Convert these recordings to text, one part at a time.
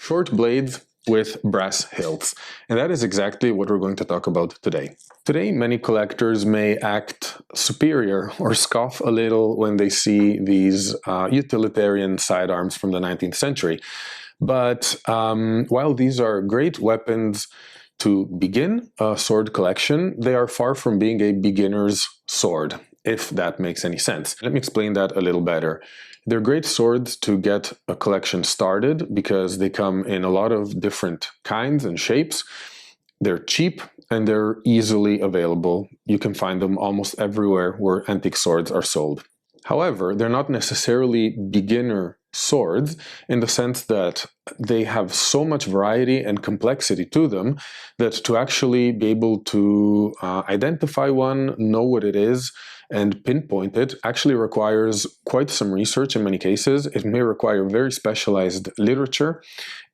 short blades with brass hilts. And that is exactly what we're going to talk about today. Today, many collectors may act superior or scoff a little when they see these utilitarian sidearms from the 19th century. But while these are great weapons to begin a sword collection, they are far from being a beginner's sword, if that makes any sense. Let me explain that a little better. They're great swords to get a collection started because they come in a lot of different kinds and shapes. They're cheap and they're easily available. You can find them almost everywhere where antique swords are sold. However, they're not necessarily beginner swords in the sense that they have so much variety and complexity to them that to actually be able to identify one, know what it is, and pinpoint it actually requires quite some research in many cases. It may require very specialized literature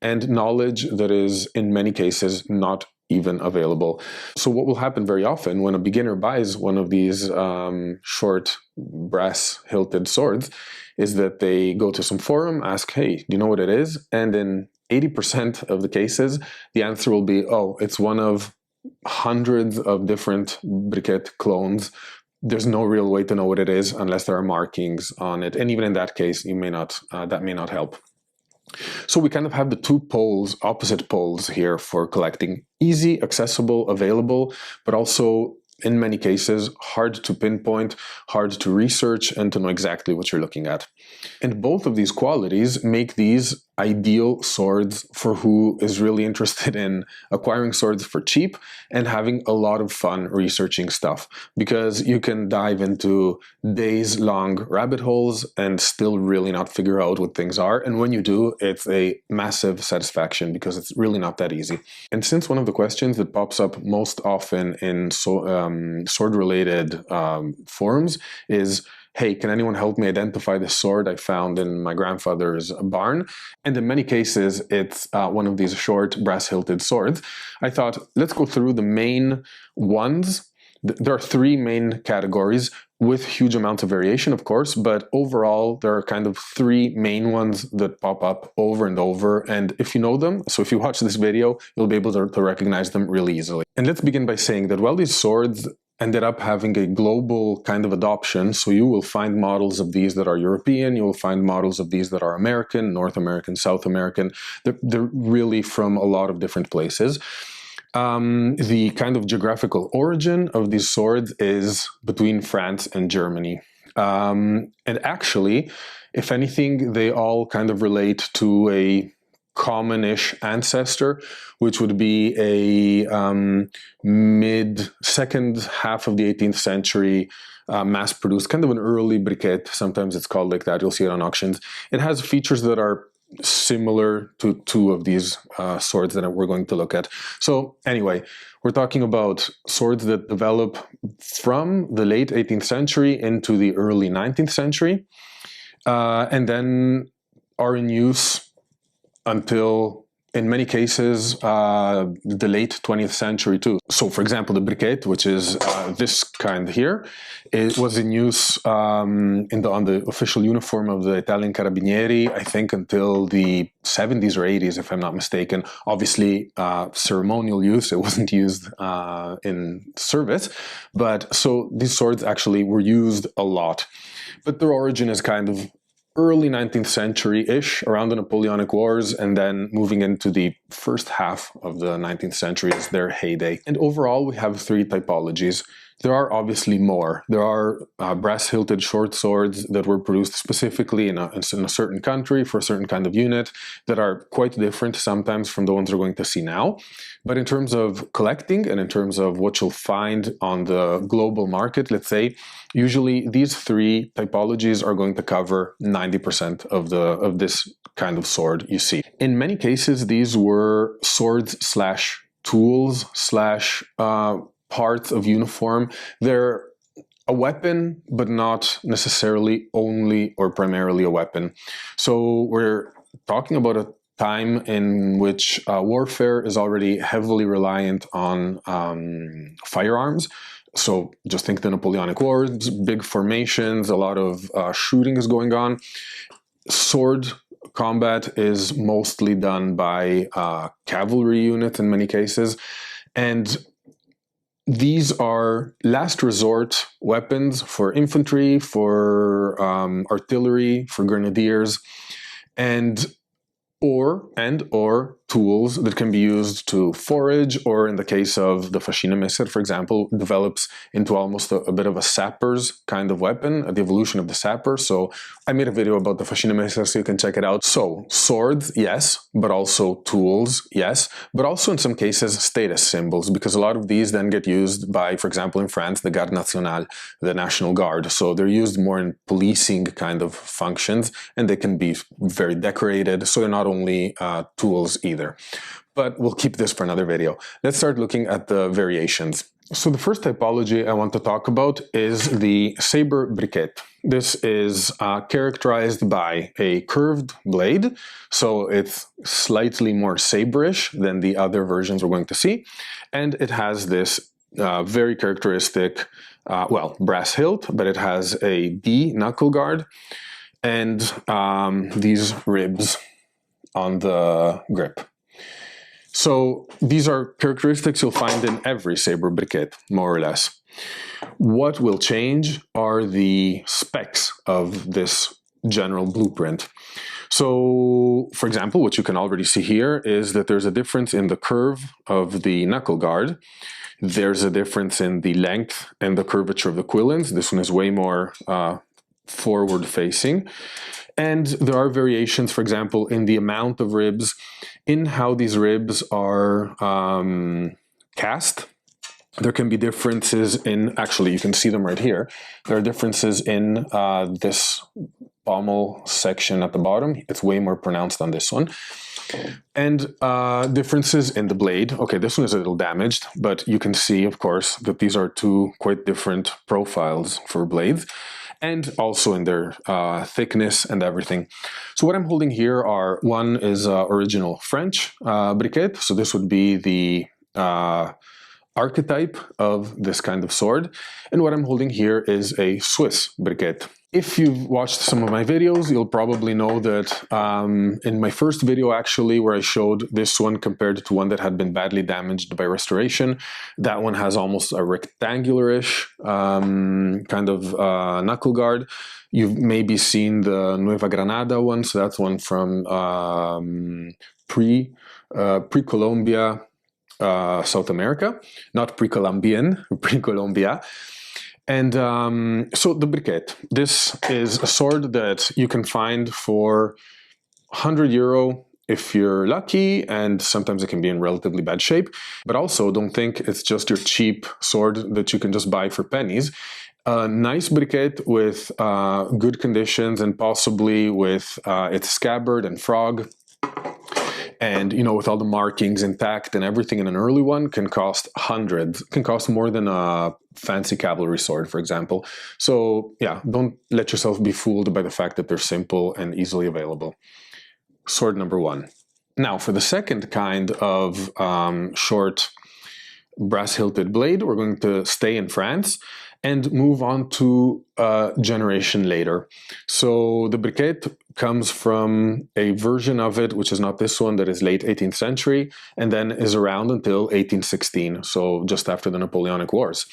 and knowledge that is in many cases not even available. So what will happen very often when a beginner buys one of these short brass-hilted swords is that they go to some forum, ask, hey, do you know what it is? And in 80% of the cases, the answer will be, oh, it's one of hundreds of different Briquet clones. There's no real way to know what it is unless there are markings on it. And even in that case, you may not, that may not help. So we kind of have the two poles, opposite poles here for collecting. Easy, accessible, available, but also in many cases hard to pinpoint, hard to research, and to know exactly what you're looking at. And both of these qualities make these ideal swords for who is really interested in acquiring swords for cheap and having a lot of fun researching stuff, because you can dive into days-long rabbit holes and still really not figure out what things are. And when you do, it's a massive satisfaction because it's really not that easy. And since one of the questions that pops up most often in sword-related forums is, hey, can anyone help me identify the sword I found in my grandfather's barn? And in many cases, it's one of these short brass-hilted swords. I thought, let's go through the main ones. There are three main categories with huge amounts of variation, of course, but overall, there are kind of three main ones that pop up over and over. And if you know them, so if you watch this video, you'll be able to recognize them really easily. And let's begin by saying that while these swords ended up having a global kind of adoption, so you will find models of these that are European, you will find models of these that are American, North American, South American. They're really from a lot of different places. The kind of geographical origin of these swords is between France and Germany. And actually, if anything, they all kind of relate to a common-ish ancestor, which would be a mid-second half of the 18th century mass-produced, kind of an early briquet. Sometimes it's called like that. You'll see it on auctions. It has features that are similar to two of these swords that we're going to look at. So anyway, we're talking about swords that develop from the late 18th century into the early 19th century, and then are in use until, in many cases, the late 20th century too. So for example, the Briquet, which is this kind here, it was in use on the official uniform of the Italian Carabinieri, I think until the 70s or 80s, if I'm not mistaken. Obviously, ceremonial use, it wasn't used in service, but so these swords actually were used a lot. But their origin is kind of early 19th century-ish, around the Napoleonic Wars, and then moving into the first half of the 19th century is their heyday. And overall, we have three typologies. There are obviously more. There are brass-hilted short swords that were produced specifically in a certain country for a certain kind of unit that are quite different sometimes from the ones we're going to see now. But in terms of collecting and in terms of what you'll find on the global market, let's say, usually these three typologies are going to cover 90% of this kind of sword you see. In many cases, these were swords slash tools slash parts of uniform. They're a weapon, but not necessarily only or primarily a weapon. So we're talking about a time in which warfare is already heavily reliant on firearms. So just think the Napoleonic Wars, big formations, a lot of shooting is going on. Sword combat is mostly done by cavalry units in many cases, and these are last resort weapons for infantry, for artillery, for grenadiers, and or tools that can be used to forage, or in the case of the Faschinemesser, for example, develops into almost a bit of a sapper's kind of weapon, the evolution of the sapper. So I made a video about the Faschinemesser, so you can check it out. So swords, yes, but also tools, yes, but also in some cases status symbols, because a lot of these then get used by, for example, in France, the Garde Nationale, the National Guard. So they're used more in policing kind of functions, and they can be very decorated, so they're not only tools either. But we'll keep this for another video. Let's start looking at the variations. So the first typology I want to talk about is the Saber Briquette. This is characterized by a curved blade, so it's slightly more saberish than the other versions we're going to see, and it has this very characteristic, brass hilt, but it has a D knuckle guard and these ribs on the grip. So these are characteristics you'll find in every Saber Briquette, more or less. What will change are the specs of this general blueprint. So, for example, what you can already see here is that there's a difference in the curve of the knuckle guard. There's a difference in the length and the curvature of the quillins. This one is way more forward facing. And there are variations, for example, in the amount of ribs, in how these ribs are cast. There can be differences in, actually you can see them right here, there are differences in this pommel section at the bottom. It's way more pronounced on this one. And differences in the blade. Okay, this one is a little damaged, but you can see, of course, that these are two quite different profiles for blades, and also in their thickness and everything. So what I'm holding here are, one is original French briquette, so this would be the archetype of this kind of sword, and what I'm holding here is a Swiss briquette. If you've watched some of my videos, you'll probably know that in my first video, actually, where I showed this one compared to one that had been badly damaged by restoration, that one has almost a rectangular-ish kind of knuckle guard. You've maybe seen the Nueva Granada one, so that's one from pre-Colombia, South America, not pre-Columbian, pre-Colombia. And so the briquette, this is a sword that you can find for €100 if you're lucky, and sometimes it can be in relatively bad shape. But also don't think it's just your cheap sword that you can just buy for pennies. A nice briquette with good conditions, and possibly with its scabbard and frog, and, you know, with all the markings intact and everything in an early one, can cost hundreds, can cost more than a fancy cavalry sword, for example. So yeah, don't let yourself be fooled by the fact that they're simple and easily available. Sword number one. Now for the second kind of short brass-hilted blade, we're going to stay in France and move on to a generation later. So the briquette comes from a version of it, which is not this one, that is late 18th century, and then is around until 1816, so just after the Napoleonic Wars.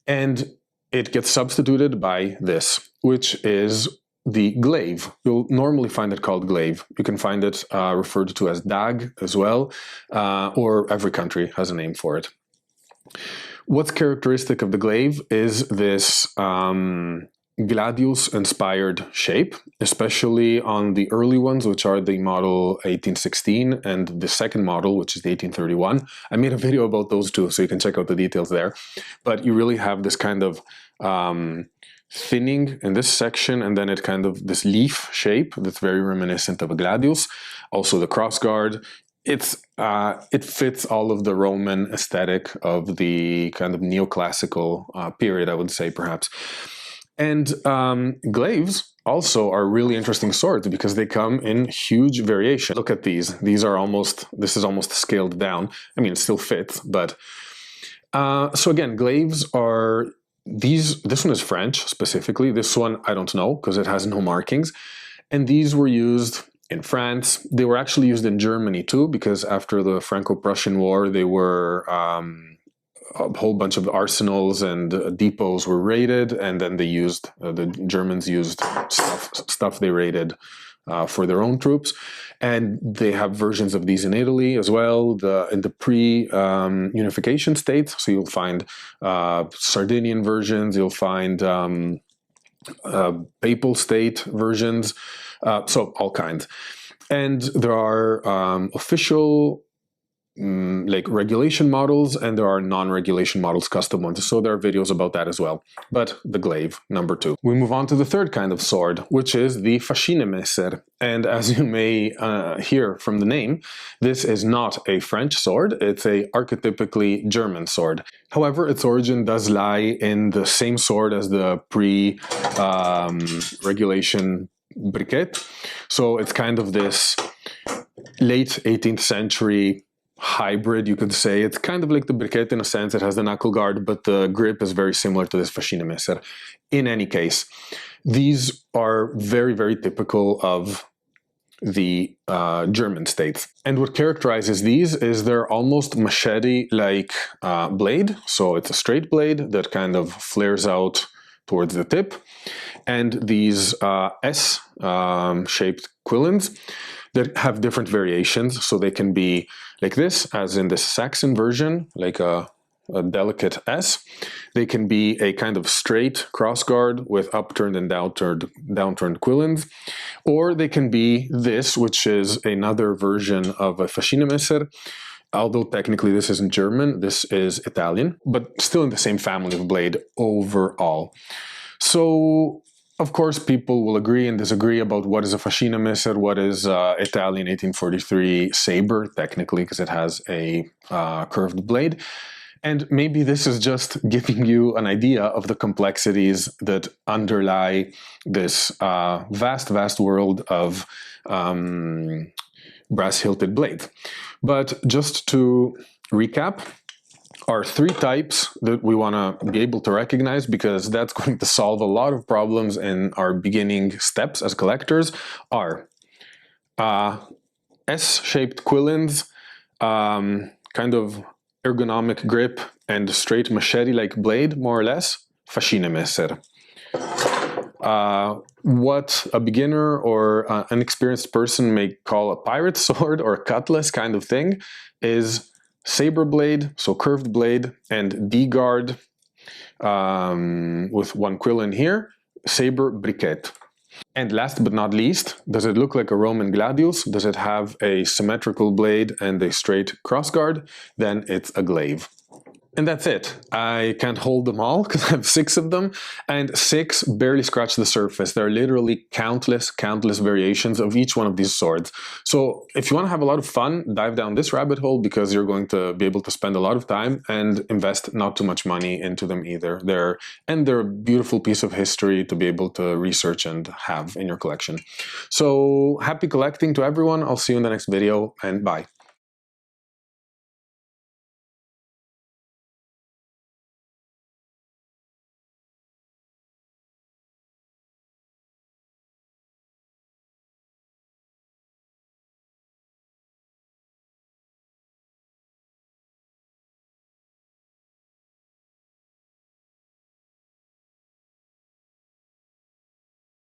And it gets substituted by this, which is the glaive. You'll normally find it called glaive. You can find it referred to as dag as well, or every country has a name for it. What's characteristic of the glaive is this gladius-inspired shape, especially on the early ones, which are the model 1816 and the second model, which is the 1831. I made a video about those two, so you can check out the details there. But you really have this kind of thinning in this section, and then it kind of this leaf shape that's very reminiscent of a gladius. Also the crossguard. It fits all of the Roman aesthetic of the kind of neoclassical period, I would say, perhaps. And glaives also are really interesting swords because they come in huge variation. Look at these. These are almost, this is almost scaled down. I mean, it still fits, but... so again, glaives are these, this one is French specifically. This one, I don't know, because it has no markings. And these were used in France. They were actually used in Germany too, because after the Franco-Prussian War, they were a whole bunch of arsenals and depots were raided, and then they used the Germans used stuff they raided for their own troops. And they have versions of these in Italy as well, in the pre-unification states. So you'll find Sardinian versions, you'll find Papal State versions, so all kinds. And there are official like regulation models, and there are non-regulation models, custom ones. So there are videos about that as well. But the glaive, number 2. We move on to the third kind of sword, which is the Faschinemesser. And as you may hear from the name, this is not a French sword, it's a archetypically German sword. However, its origin does lie in the same sword as the pre-regulation Briquet. So it's kind of this late 18th century hybrid, you could say. It's kind of like the Briquet in a sense. It has the knuckle guard, but the grip is very similar to this Faschinemesser. In any case, these are very, very typical of the German states. And what characterizes these is they're almost machete-like blade. So it's a straight blade that kind of flares out towards the tip. And these S-shaped quillins that have different variations. So they can be like this, as in this Saxon version, like a delicate S. They can be a kind of straight crossguard with upturned and downturned quillins. Or they can be this, which is another version of a Faschinemesser. Although technically this isn't German, this is Italian, but still in the same family of blade overall. So, of course, people will agree and disagree about what is a Faschinemesser, what is Italian 1843 Sabre, technically, because it has a curved blade. And maybe this is just giving you an idea of the complexities that underlie this vast, vast world of brass-hilted blades. But just to recap, are 3 types that we want to be able to recognize, because that's going to solve a lot of problems in our beginning steps as collectors. Are S-shaped quillins, kind of ergonomic grip and straight machete-like blade, more or less, Faschinemesser. What a beginner or an experienced person may call a pirate sword or a cutlass kind of thing is saber blade, so curved blade, and D-guard with 1 quillin here, Saber Brickette. And last but not least, does it look like a Roman gladius? Does it have a symmetrical blade and a straight crossguard? Then it's a glaive. And that's it. I can't hold them all because I have 6 of them, and 6 barely scratch the surface. There are literally countless variations of each one of these swords. So if you want to have a lot of fun, dive down this rabbit hole, because you're going to be able to spend a lot of time and invest not too much money into them either. They're a beautiful piece of history to be able to research and have in your collection. So happy collecting to everyone. I'll see you in the next video, and bye.